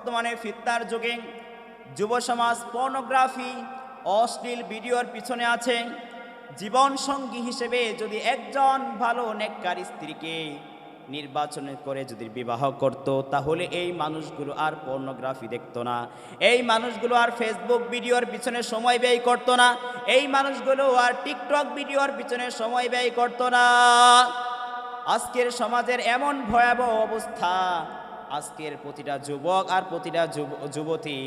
বর্তমানে ফিতনার যুগে যুব সমাজ পর্নোগ্রাফি অশ্লীল ভিডিওর পিছনে আছে। জীবন সঙ্গী হিসেবে যদি একজন ভালো নেককার স্ত্রীকে নির্বাচন করে যদি বিবাহ করত, তাহলে এই মানুষগুলো আর পর্নোগ্রাফি দেখতো না, এই মানুষগুলো আর ফেসবুক ভিডিওর পিছনে সময় ব্যয় করতো না, এই মানুষগুলো আর টিকটক ভিডিওর পিছনে সময় ব্যয় করতো না। আজকের সমাজের এমন ভয়াবহ অবস্থা, আজকের প্রতিটা যুবক আর প্রতিটা যুবতী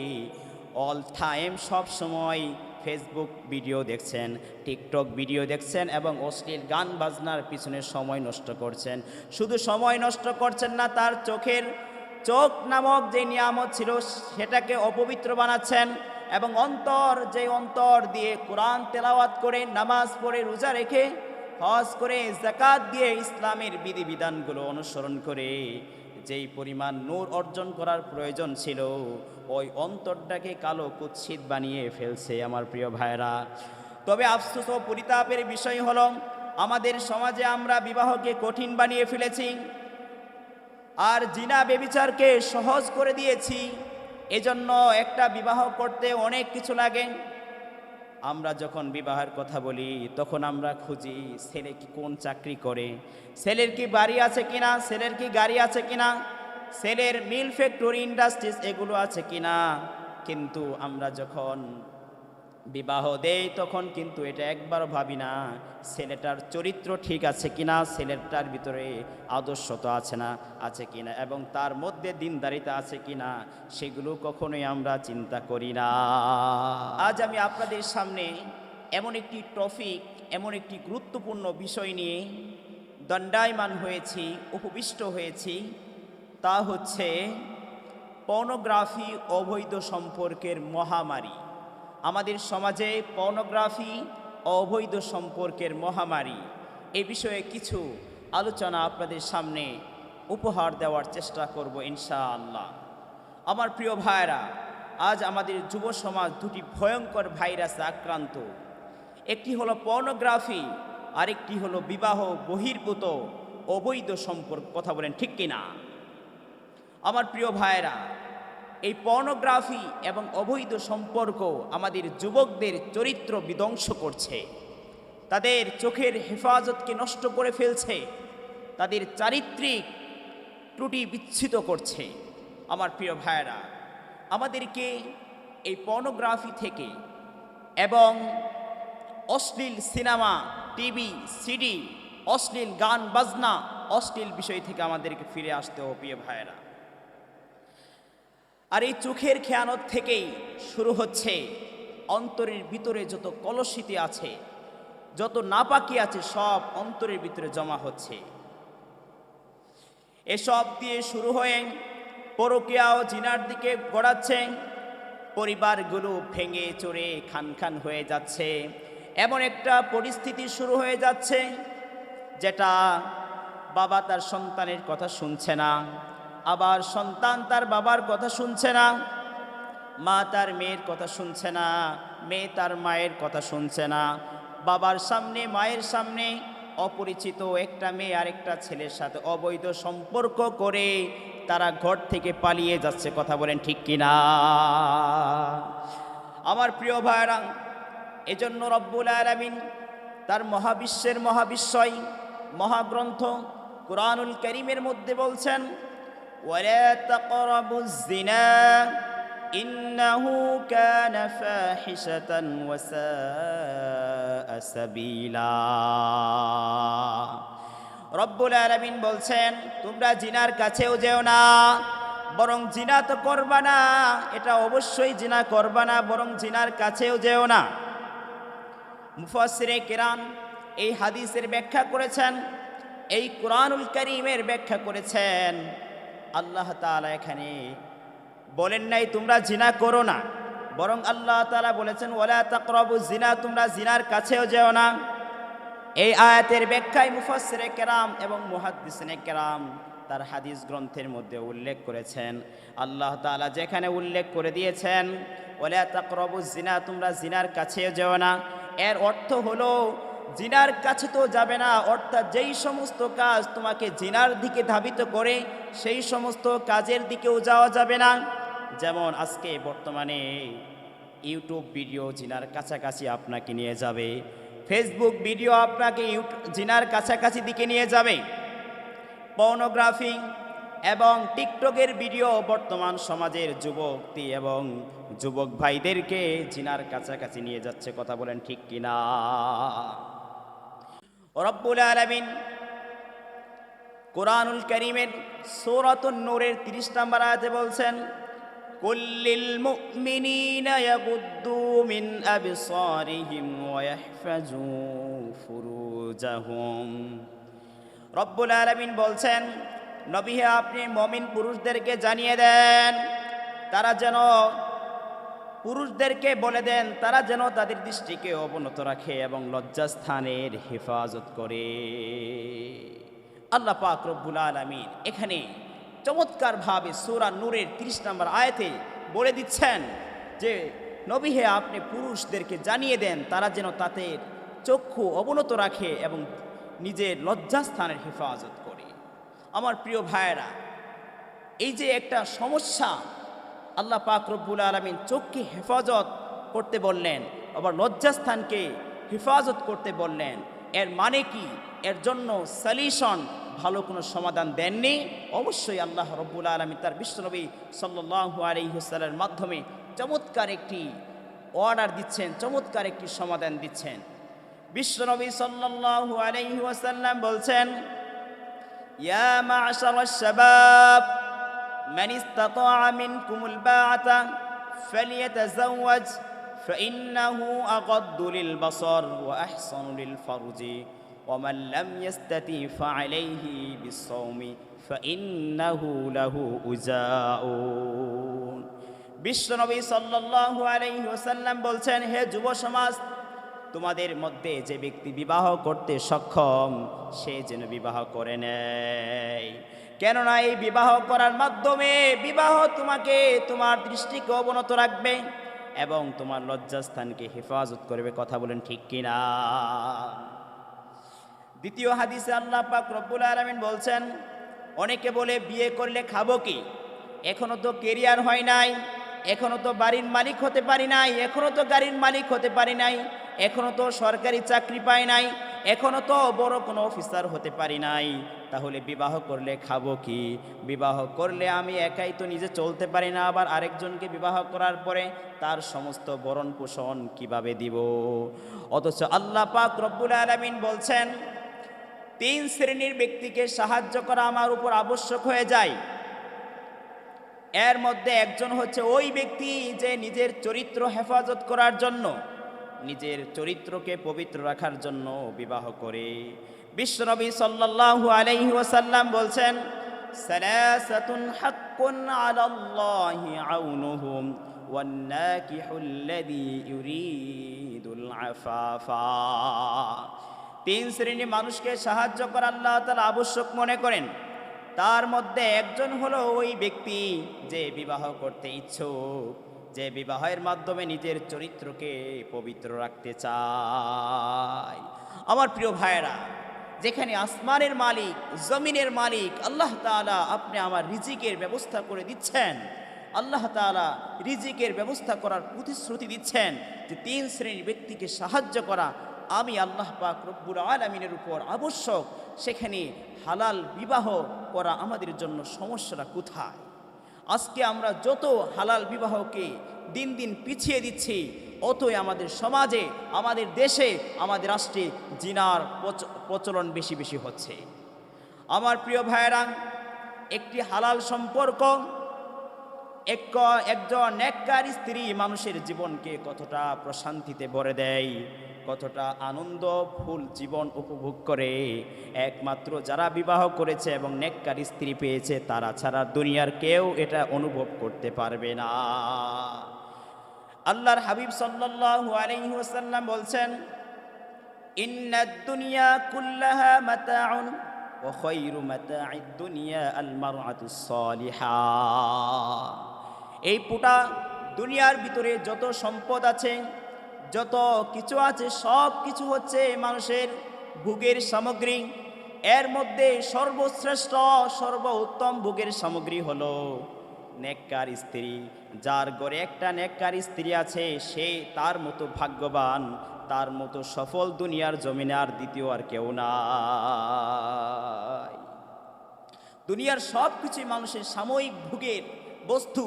অল টাইম সব সময় ফেসবুক ভিডিও দেখছেন, টিকটক ভিডিও দেখছেন এবং অশ্লীল গান বাজনার পিছনে সময় নষ্ট করছেন। শুধু সময় নষ্ট করছেন না, তার চোখ নামক যে নিয়ামত ছিল সেটাকে অপবিত্র বানাচ্ছেন এবং যে অন্তর দিয়ে কোরআন তেলাওয়াত করে, নামাজ পড়ে, রোজা রেখে, হজ করে, যাকাত দিয়ে ইসলামের বিধিবিধানগুলো অনুসরণ করে যেই পরিমাণ নূর অর্জন করার প্রয়োজন ছিল, ওই অন্তরটাকে কালো কুৎসিত বানিয়ে ফেলছে আমার প্রিয় ভাইরা। তবে আফসোস ও পরিতাপের বিষয় হলো, আমাদের সমাজে আমরা বিবাহকে কঠিন বানিয়ে ফেলেছি আর জিনা ব্যভিচারকে সহজ করে দিয়েছি। এজন্য একটা বিবাহ করতে অনেক কিছু লাগে। আমরা যখন বিবাহের কথা বলি তখন আমরা খুঁজি ছেলে কি কোন চাকরি করে, ছেলের কি বাড়ি আছে কিনা, ছেলের কি গাড়ি আছে কিনা, ছেলের মিল ফ্যাক্টরি ইন্ডাস্ট্রিজ এগুলো আছে কিনা। কিন্তু আমরা যখন বিবাহ দেই তখন কিন্তু এটা একবারও ভাবি না ছেলেটার চরিত্র ঠিক আছে কিনা, ছেলেটার ভিতরে আদর্শতা আছে কিনা এবং তার মধ্যে দিনদারিতা আছে কিনা, সেগুলো কখনোই আমরা চিন্তা করি না। আজ আমি আপনাদের সামনে এমন একটি টপিক, এমন একটি গুরুত্বপূর্ণ বিষয় নিয়ে দণ্ডায়মান হয়েছি, উপবিষ্ট হয়েছি, তা হচ্ছে পর্নোগ্রাফি অবৈধ সম্পর্কের মহামারী। আমাদের সমাজে পর্নোগ্রাফি অবৈধ সম্পর্কের মহামারী, এ বিষয়ে কিছু আলোচনা আপনাদের সামনে উপহার দেওয়ার চেষ্টা করব ইনশাআল্লাহ। আমার প্রিয় ভাইরা, আজ আমাদের যুব সমাজ দুটি ভয়ঙ্কর ভাইরাসে আক্রান্ত। একটি হলো পর্নোগ্রাফি, আরেকটি হলো বিবাহ বহির্ভূত অবৈধ সম্পর্ক। কথা বলেন ঠিক কিনা? আমার প্রিয় ভাইরা, এই পর্নোগ্রাফি এবং অবৈধ সম্পর্ক আমাদের যুবকদের চরিত্র বিধ্বংস করছে, তাদের চোখের হেফাজতকে নষ্ট করে ফেলছে, তাদের চারিত্রিক ত্রুটি বিচ্ছিন্ন করছে। আমার প্রিয় ভাইরা, আমাদেরকে এই পর্নোগ্রাফি থেকে এবং অশ্লীল সিনেমা, টিভি, সিডি, অশ্লীল গান বাজনা, অশ্লীল বিষয় থেকে আমাদেরকে ফিরে আসতে হবে প্রিয় ভাইরা। আর এই চোখের খেয়ানত থেকেই শুরু হচ্ছে অন্তরের ভিতরে যত কলুষিত আছে, যত নাপাকি আছে, সব অন্তরের ভিতরে জমা হচ্ছে। এসব দিয়ে শুরু হয়ে পরকীয়া ও জিনার দিকে গড়াচ্ছে। পরিবারগুলো ভেঙে চড়ে খান খান হয়ে যাচ্ছে। এমন একটা পরিস্থিতি শুরু হয়ে যাচ্ছে যেটা বাবা তার সন্তানের কথা শুনছে না, আবার সন্তান তার বাবার কথা শুনছে না, মা তার মেয়ের কথা শুনছে না, মেয়ে তার মায়ের কথা শুনছে না। বাবার সামনে, মায়ের সামনে অপরিচিত একটা মেয়ে আরেকটা ছেলের সাথে অবৈধ সম্পর্ক করে তারা ঘর থেকে পালিয়ে যাচ্ছে। কথা বলেন ঠিক কিনা? আমার প্রিয় ভাইরা, এজন্য রব্বুল আলামিন তার মহাবিশ্বের মহাবিশ্বই মহাগ্রন্থ কুরআনুল কারীমের মধ্যে বলছেন, ওয়ালা তাকরাবুজ যিনা ইন্নাহু কানা ফাহিশাতান ওয়া সাআ সাবিলা। রব্বুল আলামিন বলছেন, তোমরা জিনার কাছেও যেও না, বরং জিনা তো করবা না, এটা অবশ্যই জিনা করবা না, বরং জিনার কাছেও যেও না। মুফাসসিরে কিরাম এই হাদিসের ব্যাখ্যা করেছেন, এই কুরআনুল কারীমের ব্যাখ্যা করেছেন। আল্লাহ তাআলা এখানে বলেন নাই তোমরা জিনা করো না, বরং আল্লাহ তাআলা বলেছেন ওয়ালা তাকরাবুজ জিনা, তোমরা জিনার কাছেও যেও না। এই আয়াতের ব্যাখ্যায় মুফাসসিরে কেরাম এবং মুহাদ্দিসিনে কেরাম তার হাদিস গ্রন্থের মধ্যে উল্লেখ করেছেন। আল্লাহ তাআলা যেখানে উল্লেখ করে দিয়েছেন ওয়ালা তাকরাবুজ জিনা, তোমরা জিনার কাছেও যেও না, এর অর্থ হলো জিনার কাছে তো যাবে না, অর্থাৎ যেই সমস্ত কাজ তোমাকে জিনার দিকে ধাবিত করে সেই সমস্ত কাজের দিকেও যাওয়া যাবে না। যেমন আজকে বর্তমানে ইউটিউব ভিডিও জিনার কাছাকাছি আপনাকে নিয়ে যাবে, ফেসবুক ভিডিও আপনাকে জিনার কাছাকাছি দিকে নিয়ে যাবে, পর্নোগ্রাফি এবং টিকটকের ভিডিও বর্তমান সমাজের যুবকটি এবং যুবক ভাইদেরকে জিনার কাছাকাছি নিয়ে যাচ্ছে। কথা বলেন ঠিক কিনা? রব্বুল আলামিন কোরআনুল কারীমের সূরাতুন নূরের 30 নম্বর আয়াতে বলছেন, কুল্লিল মুমিনিনা ইয়াগুদ্দু মিন আবসারিহিম ওয়া ইয়াহফাজু ফুরুজাহুম। রব্বুল আলামিন বলছেন, নবী হে আপনি মুমিন পুরুষদেরকে জানিয়ে দেন, তারা যেন পুরুষদেরকে বলে দেন তারা যেন তাদের দৃষ্টিকে অবনত রাখে এবং লজ্জাস্থানের হেফাজত করে। আল্লাহ পাক রব্বুল আলামিন এখানে চমৎকারভাবে সূরা নূরের 30 নম্বর আয়াতে বলে দিচ্ছেন যে নবী হে আপনি পুরুষদেরকে জানিয়ে দেন তারা যেন তাদের চক্ষু অবনত রাখে এবং নিজের লজ্জাস্থানের হেফাজত করে। আমার প্রিয় ভাইয়েরা, এই যে একটা সমস্যা, আল্লাহ পাক রব্বুল আলামিন চোখকে হেফাজত করতে বললেন, আবার লজ্জাস্থানকে হেফাজত করতে বললেন, এর মানে কি? এর জন্য সলিউশন, ভালো কোনো সমাধান দেননি। অবশ্যই আল্লাহ রব্বুল আলামিন তার বিশ্বনবী সাল্লাল্লাহু আলাইহি ওয়াসাল্লামের মাধ্যমে চমৎকার একটি অর্ডার দিচ্ছেন, চমৎকার একটি সমাধান দিচ্ছেন। বিশ্বনবী সাল্লাল্লাহু আলাইহি ওয়াসাল্লাম বলছেন, ইয়া মা'শারাশ শাবাব মান ইসতাতা'a মিনকুমুল বা'আতা ফালিয়াতাযাওয়াজ ফাইন্নাহু আগাদ্দু লিল বাসার ওয়া আহসানু লিল ফারজি ওয়া মান লাম ইস্তাতি ফা'আলাইহি বিস-সাওমি ফাইন্নাহু লাহু উজাউন। বিশ্বনবী সাল্লাল্লাহু আলাইহি ওয়াসাল্লাম বলছেন, হে যুব সমাজ, তোমাদের মধ্যে যে ব্যক্তি বিবাহ করতে সক্ষম সে যেন বিবাহ করে নেয়। কেননা এই বিবাহ করার মাধ্যমে বিবাহ তোমাকে তোমার দৃষ্টিকে অবনত রাখবে এবং তোমার লজ্জাস্থানকে হেফাজত করবে। কথা বলেন ঠিক কিনা? দ্বিতীয় হাদিসে আল্লাহ পাক রব্বুল আলামিন বলছেন, অনেকে বলে বিয়ে করলে খাবো কি, এখনো তো কেরিয়ার হয় নাই, এখনো তো বাড়ির মালিক হতে পারি নাই, এখনো তো গাড়ির মালিক হতে পারি নাই, এখনো তো সরকারি চাকরি পাই নাই, এখনো তো বড় কোনো অফিসার হতে পারি নাই, তাহলে বিবাহ করলে খাবো কি? বিবাহ করলে আমি একাই তো নিজে চলতে পারি না, আবার আরেকজনকে বিবাহ করার পরে তার সমস্ত ভরণ পোষণ কিভাবে দিব? অথচ আল্লাহ পাক রব্বুল আলামিন বলছেন, 3 শ্রেণীর ব্যক্তিকে সাহায্য করা আমার উপর আবশ্যক হয়ে যায়। এর মধ্যে একজন হচ্ছে ওই ব্যক্তি যে নিজের চরিত্র হেফাজত করার জন্য, নিজের চরিত্রকে পবিত্র রাখার জন্য বিবাহ করে। বিশ্বনবী সাল্লাল্লাহু আলাইহি ওয়াসাল্লাম বলছেন, সালাসাতুন হাক্কুন আলাল্লাহি আউনুহুম ওয়ান নাকিহুল্লাযী ইউরিদুল আফাফা। 3 শ্রেণীর মানুষকে সাহায্য করা আল্লাহ তাআলা আবশ্যক মনে করেন। তার মধ্যে একজন হলো ওই ব্যক্তি যে বিবাহ করতে ইচ্ছুক, যে বিবাহের মাধ্যমে নিজের চরিত্রকে পবিত্র রাখতে চায়। আমার প্রিয় ভাইয়েরা, যেখানে আসমানের মালিক, জমিনের মালিক আল্লাহ তাআলা আপনি আমার রিজিকের ব্যবস্থা করে দিচ্ছেন, আল্লাহ তাআলা রিজিকের ব্যবস্থা করার প্রতিশ্রুতি দিচ্ছেন যে 3 শ্রেণীর ব্যক্তিকে সাহায্য করা আমি আল্লাহ পাক রব্বুল আলামিনের উপর আবশ্যক, সেখানে হালাল বিবাহ করা আমাদের জন্য সমস্যাটা কোথায়? আজকে আমরা যত হালাল বিবাহকে দিন দিন পিছিয়ে দিচ্ছি, অতই আমাদের সমাজে, আমাদের দেশে, আমাদের রাষ্ট্রে জিনার প্রচলন বেশি বেশি হচ্ছে। আমার প্রিয় ভাইয়েরা, একটি হালাল সম্পর্ক, একজন নেককার স্ত্রী মানুষের জীবনকে কতটা প্রশান্তিতে ভরে দেয়, কতটা আনন্দ ফুল জীবন উপভোগ করে, একমাত্র যারা বিবাহ করেছে এবং নেককার স্ত্রী পেয়েছে তারা ছাড়া দুনিয়ার কেউ এটা অনুভব করতে পারবে না। আল্লাহর হাবিব সাল্লাল্লাহু আলাইহি ওয়াসাল্লাম বলছেন, ইন্নাদ দুনিয়া কুল্লাহা মাতাউন ওয়া খায়রু মাতা'id দুনিয়া আল মারআতুস সালিহা। এই পুরা দুনিয়ার ভিতরে যত সম্পদ আছে, যত কিছু আছে, সব কিছু হচ্ছে মানুষের ভোগের সামগ্রী। এর মধ্যে সর্বশ্রেষ্ঠ সর্বোত্তম ভোগের সামগ্রী হলো নেককার স্ত্রী। যার ঘরে একটা নেককার স্ত্রী আছে, সে তার মতো ভাগ্যবান, তার মতো সফল দুনিয়ার জমিনে আর দ্বিতীয় আর কেউ নাই। দুনিয়ার সব কিছুই মানুষের সাময়িক ভোগের বস্তু,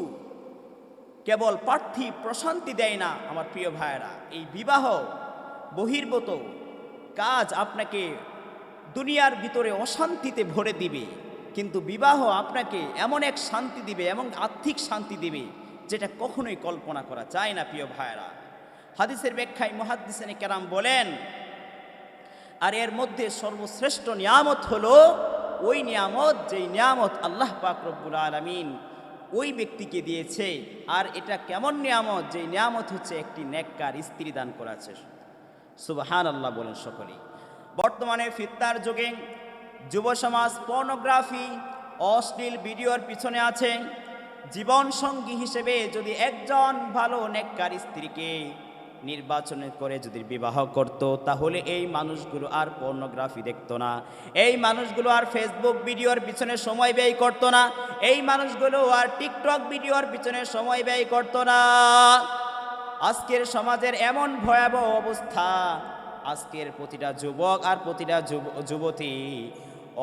কেবল পার্থিব প্রশান্তি দেয় না আমার প্রিয় ভাইয়েরা। এই বিবাহ বহির্ভূত কাজ আপনাকে দুনিয়ার ভিতরে অশান্তিতে ভরে দিবে, কিন্তু বিবাহ আপনাকে এমন এক শান্তি দিবে, এমন আর্থিক শান্তি দিবে যেটা কখনোই কল্পনা করা যায় না প্রিয় ভাইয়েরা। হাদিসের ব্যাখ্যায় মুহাদ্দিসিনে কেরাম বলেন, আর এর মধ্যে সর্বশ্রেষ্ঠ নিয়ামত হলো ওই নিয়ামত যেই নিয়ামত আল্লাহ পাক রব্বুল আলামিন ওই ব্যক্তিকে দিয়েছে। আর এটা কেমন নিয়ামত? যেই নিয়ামত হচ্ছে একটি নেককার স্ত্রী দান করেছে। সুবহানাল্লাহ বলেন সকলেই। বর্তমানে ফিতনার যুগে যুব সমাজ পর্নোগ্রাফি, অশ্লীল ভিডিওর পিছনে আছে। জীবন সঙ্গী হিসেবে যদি একজন ভালো নেককার স্ত্রীকে নির্বাচন করে যদি বিবাহ করত, তাহলে এই মানুষগুলো আর পর্নোগ্রাফি দেখত না, এই মানুষগুলো আর ফেসবুক ভিডিওর পিছনে সময় ব্যয় করত না, এই মানুষগুলো আর টিকটক ভিডিওর পিছনে সময় ব্যয় করত না। আজকের সমাজের এমন ভয়াবহ অবস্থা, আজকের প্রতিটা যুবক আর প্রতিটা যুবতী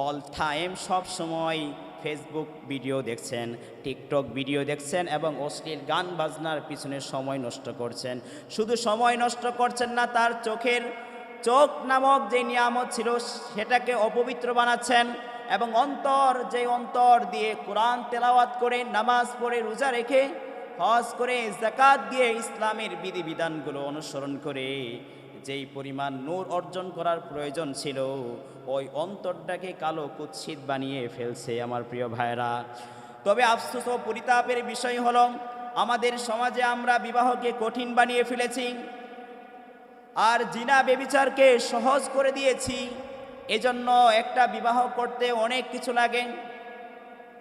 অল টাইম সব সময় ফেসবুক ভিডিও দেখছেন, টিকটক ভিডিও দেখছেন এবং অশ্লীল গান বাজনার পিছনে সময় নষ্ট করছেন। শুধু সময় নষ্ট করছেন না, তার চোখ নামক যে নিয়ামত ছিল সেটাকে অপবিত্র বানাচ্ছেন এবং যে অন্তর দিয়ে কোরআন তেলাওয়াত করে, নামাজ পড়ে, রোজা রেখে, হজ করে, যাকাত দিয়ে, ইসলামের বিধিবিধানগুলো অনুসরণ করে যেই পরিমাণ নূর অর্জন করার প্রয়োজন ছিল, ওই অন্তরটাকে কালো কুৎসিত বানিয়ে ফেলছে আমার প্রিয় ভাইরা। তবে আফসোস ও পরিতাপের বিষয় হলো, আমাদের সমাজে আমরা বিবাহকে কঠিন বানিয়ে ফেলেছি আর জিনা ব্যভিচারকে সহজ করে দিয়েছি। এজন্য একটা বিবাহ করতে অনেক কিছু লাগে।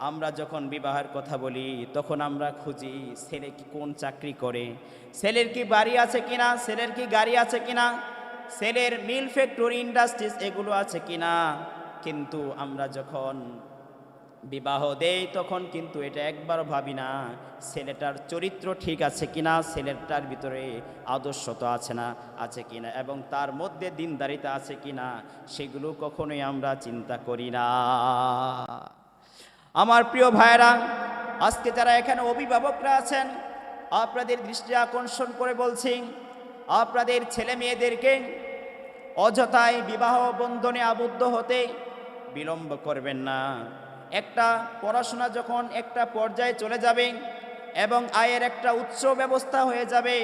আমরা যখন বিবাহের কথা বলি তখন আমরা খুঁজি ছেলে কি কোন চাকরি করে, ছেলের কি বাড়ি আছে কিনা, ছেলের কি গাড়ি আছে কিনা, ছেলের মিল ফ্যাক্টরি ইন্ডাস্ট্রিজ এগুলো আছে কিনা। কিন্তু আমরা যখন বিবাহ দেই তখন কিন্তু এটা একবার ভাবি না ছেলেটার চরিত্র ঠিক আছে কিনা, ছেলেটার ভিতরে আদর্শতা আছে কিনা এবং তার মধ্যে দিনদারিতা আছে কিনা, সেগুলো কখনোই আমরা চিন্তা করি না। আমার প্রিয় ভাইরা, আজকে যারা এখানে অভিভাবকরা আছেন, আপনাদের দৃষ্টি আকর্ষণ করে বলছি, আপনাদের ছেলে মেয়েদেরকে অযথায় বিবাহ বন্ধনে আবদ্ধ হতে বিলম্ব করবেন না। একটা পড়াশোনা যখন একটা পর্যায়ে চলে যাবে এবং আয়ের একটা উৎস ব্যবস্থা হয়ে যাবে,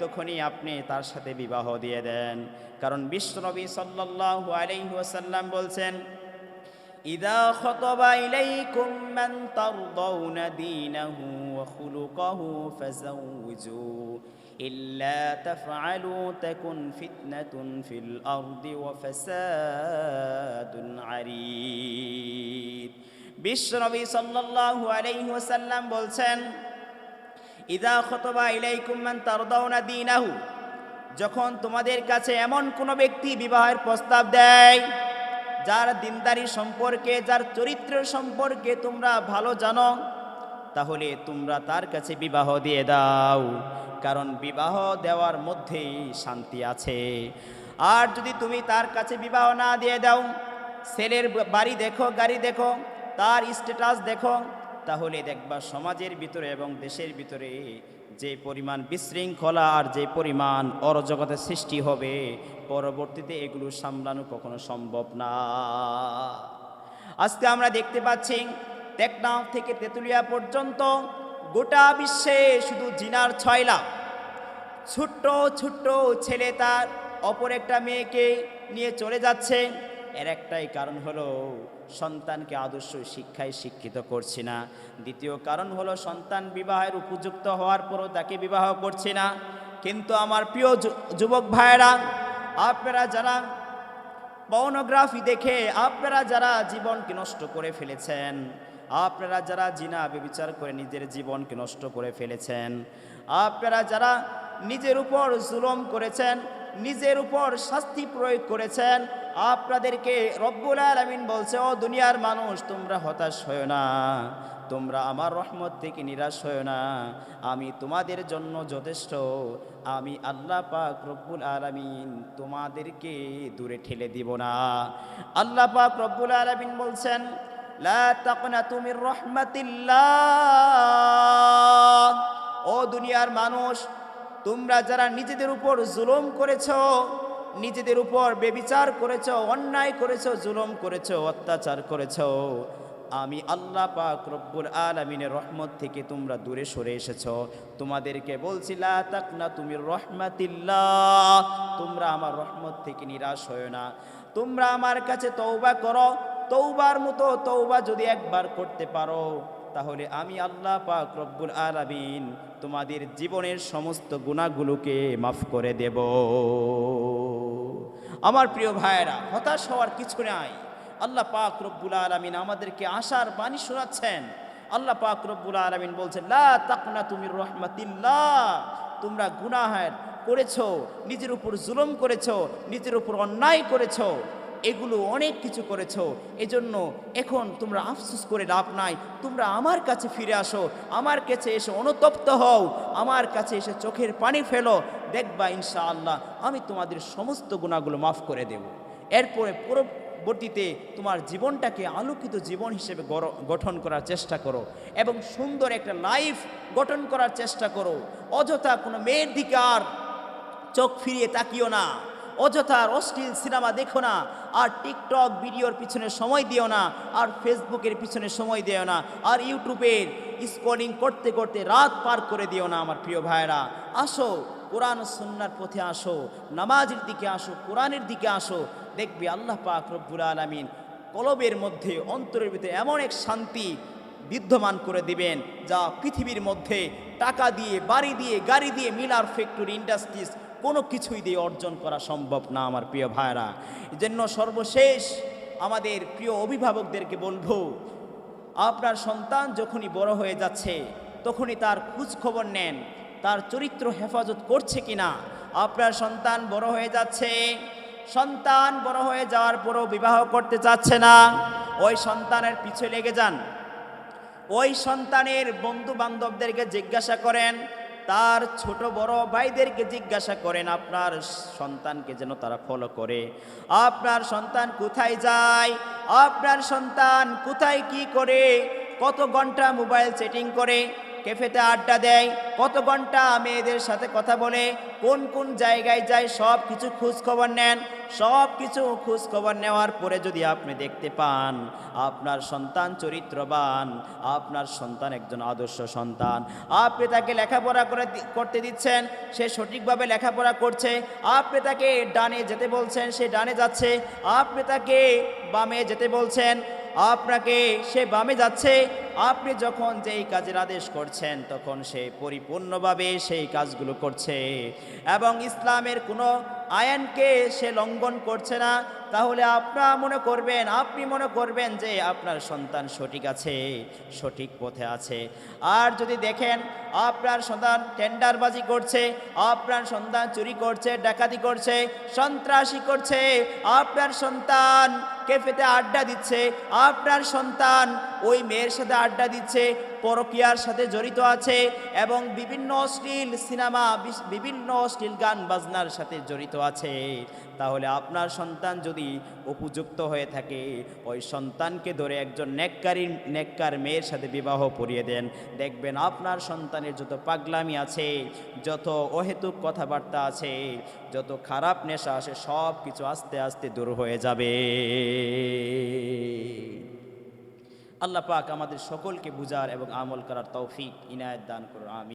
তখনই আপনি তার সাথে বিবাহ দিয়ে দেন। কারণ বিশ্বনবী সাল্লাল্লাহু আলাইহি ওয়াসাল্লাম বলছেন, ইদা খাতাবা ইলাইকুম মান তারদাউনা দীনাহু ওয়া খুলুকাহু ফাযাওউজু ইল্লা তাফআলু তাকুন ফিতনাতুন ফিল আরদি ওয়া ফাসাদুন আরীদ। বিশ্বনবী সাল্লাল্লাহু আলাইহি ওয়াসাল্লাম বলছেন, ইদা খাতাবা ইলাইকুম মান তারদাউনা দীনাহু, যখন তোমাদের কাছে এমন কোনো ব্যক্তি বিবাহের প্রস্তাব দেয় যার দিনদারি সম্পর্কে, যার চরিত্র সম্পর্কে তোমরা ভালো জানো, তাহলে তোমরা তার কাছে বিবাহ দিয়ে দাও। কারণ বিবাহ দেওয়ার মধ্যেই শান্তি আছে। আর যদি তুমি তার কাছে বিবাহ না দিয়ে দাও, ছেলের বাড়ি দেখো, গাড়ি দেখো, তার স্ট্যাটাস দেখো, তাহলে দেখবা সমাজের ভিতরে এবং দেশের ভিতরে যে পরিমাণ বিশৃঙ্খলা আর যে পরিমাণ অরাজকতার সৃষ্টি হবে, পরবর্তীতে এগুলো সামলানো কখনো সম্ভব না। আজকে আমরা দেখতে পাচ্ছি টেকনাফ থেকে তেঁতুলিয়া পর্যন্ত গোটা বিশ্বে শুধু জিনার ছয়লা। ছোট্ট ছোট্ট ছেলে তার অপর একটা মেয়েকে নিয়ে চলে যাচ্ছে। এর একটাই কারণ হলো সন্তানকে আদর্শ শিক্ষায় শিক্ষিত করছি না। দ্বিতীয় কারণ হলো সন্তান বিবাহের উপযুক্ত হওয়ার পরও তাকে বিবাহ করছি না। কিন্তু আমার প্রিয় যুবক ভাইয়েরা, আপনারা যারা পর্নোগ্রাফি দেখে আপনারা যারা জীবনকে নষ্ট করে ফেলেছেন, আপনারা যারা জিনা ব্যভিচার করে নিজের জীবনকে নষ্ট করে ফেলেছেন, আপনারা যারা নিজের উপর জুলুম করেছেন, নিজের উপর শাস্তি প্রয়োগ করেছেন, আপনাদেরকে রব্বুল আলামিন বলছে, ও দুনিয়ার মানুষ তোমরা হতাশ হয়ো না, তোমরা আমার রহমত থেকে নিরাশ হয়ো না, আমি তোমাদের জন্য যথেষ্ট। আমি আল্লাহ পাক রব্বুল আলামিন তোমাদেরকে দূরে ঠেলে দিব না। আল্লাহ পাক রব্বুল আলামিন বলছেন, লা তাকনাতু মির রাহমাতিল্লাহ। ও দুনিয়ার মানুষ, তোমরা যারা নিজেদের উপর জুলুম করেছো, নিজেদের উপর বেবিচার করেছো, অন্যায় করেছো, জুলুম করেছো, অত্যাচার করেছো, আমি আল্লাহ পাক রব্বুল আলামিনের রহমত থেকে তোমরা দূরে সরে এসেছো। তোমাদেরকে বলছি, লা তাকনাতু মির রাহমাতিল্লাহ, তোমরা আমার রহমত থেকে নিরাশ হয়ো না। তোমরা আমার কাছে তওবা করো। তওবার মতো তওবা যদি একবার করতে পারো, তাহলে আমি আল্লাহ পাক রব্বুল আলামিন তোমাদের জীবনের সমস্ত গুনাহগুলোকে মাফ করে দেব। আমার প্রিয় ভাইয়েরা, হতাশ হওয়ার কিছু নাই। আল্লাহ পাক রব্বুল আলামিন আমাদেরকে আশার বাণী শোনাচ্ছেন। আল্লাহ পাক রব্বুল আলামিন বলছেন, লা তাকনাতু মির রাহমাতিল্লাহ। তোমরা গুনাহ করেছো, নিজের উপর জুলুম করেছো, নিজের উপর অন্যায় করেছো, এগুলো অনেক কিছু করেছো। এজন্য এখন তোমরা আফসোস করে লাভ নাই। তোমরা আমার কাছে ফিরে আসো, আমার কাছে এসে অনুতপ্ত হও, আমার কাছে এসে চোখের পানি ফেলো। দেখবা ইনশাআল্লাহ আমি তোমাদের সমস্ত গুনাহগুলো মাফ করে দেব। এরপরে পরবর্তীতে তোমার জীবনটাকে আলোকিত জীবন হিসেবে গঠন করার চেষ্টা করো এবং সুন্দর একটা লাইফ গঠন করার চেষ্টা করো। অযথা কোনো মেয়ের দিকে আর চোখ ফিরিয়ে তাকিও না, অযথা অশ্লীল সিনেমা দেখো না, আর টিকটক ভিডিওর পিছনে সময় দিও না, আর ফেসবুকের পিছনে সময় দিও না, আর ইউটিউবের স্ক্রলিং করতে করতে রাত পার করে দিও না। আমার প্রিয় ভাইরা, আসো কোরআন ও সুন্নাহর পথে আসো, নামাজের দিকে আসো, কোরআনের দিকে আসো। দেখবি আল্লাহ পাক রব্বুল আলামিন কলবের মধ্যে, অন্তরের ভিতরে এমন এক শান্তি বিদ্যমান করে দিবেন, যা পৃথিবীর মধ্যে টাকা দিয়ে, বাড়ি দিয়ে, গাড়ি দিয়ে, মিলার ফ্যাক্টরি, ইন্ডাস্ট্রিজ কোনো কিছুই দিয়ে অর্জন করা সম্ভব না। আমার প্রিয় ভাইরা, এজন্য সর্বশেষ আমাদের প্রিয় অভিভাবকদেরকে বলবো, আপনার সন্তান যখনই বড় হয়ে যাচ্ছে তখনই তার খোঁজ খবর নেন, তার চরিত্র হেফাজত করছে কিনা। আপনার সন্তান বড় হয়ে যাচ্ছে, সন্তান বড় হয়ে যাওয়ার পরও বিবাহ করতে চাচ্ছে না, ওই সন্তানের পিছে লেগে যান। ওই সন্তানের বন্ধু বান্ধবদেরকে জিজ্ঞাসা করেন, তার ছোট বড় ভাইদেরকে জিজ্ঞাসা করেন, আপনার সন্তানকে যেন তারা ফলো করে। আপনার সন্তান কোথায় যায়, আপনার সন্তান কোথায় কি করে, কত ঘন্টা মোবাইল সেটিং করে, ক্যাফেতে আড্ডা দেয়, কত ঘন্টা মেয়েদের সাথে কথা বলে, কোন কোন জায়গায় যায়, সব কিছু খোঁজ খবর নেন। সব কিছু খোঁজ খবর নেওয়ার পরে যদি আপনি দেখতে পান আপনার সন্তান চরিত্রবান, আপনার সন্তান একজন আদর্শ সন্তান, আপনি তাকে লেখাপড়া করতে দিচ্ছেন, সে সঠিকভাবে লেখাপড়া করছে, আপনি তাকে ডানে যেতে বলছেন, সে ডানে যাচ্ছে, আপনি তাকে বামে যেতে বলছেন, আপনাকে সে বামে যাচ্ছে, আপনি যখন যেই কাজের আদেশ করছেন তখন সে পরিপূর্ণভাবে সেই কাজগুলো করছে এবং ইসলামের কোনো আইনকে সে লঙ্ঘন করছে না, তাহলে আপনি মনে করবেন যে আপনার সন্তান সঠিক আছে, সঠিক পথে আছে। আর যদি দেখেন আপনার সন্তান টেন্ডারবাজি করছে, আপনার সন্তান চুরি করছে, ডাকাতি করছে, সন্ত্রাসী করছে, আপনার সন্তান ক্যাফেতে আড্ডা দিচ্ছে, আপনার সন্তান ওই মেয়ের সাথে আড্ডা দিচ্ছে, পরকীয়ার সাথে জড়িত আছে এবং বিভিন্ন অশ্লীল সিনেমা, বিভিন্ন অশ্লীল গান বাজনার সাথে জড়িত আছে, তাহলে আপনার সন্তান যদি উপযুক্ত হয়ে থাকে ওই সন্তানকে ধরে একজন নেককার মেয়ের সাথে বিবাহ পড়িয়ে দেন। দেখবেন আপনার সন্তানের যত পাগলামি আছে, যত অহেতুক কথাবার্তা আছে, যত খারাপ নেশা আছে, সব কিছু আস্তে আস্তে দূর হয়ে যাবে। আল্লাহ পাক আমাদের সকলকে বুঝার এবং আমল করার তৌফিক ইনায়েত দান করুন। আমিন।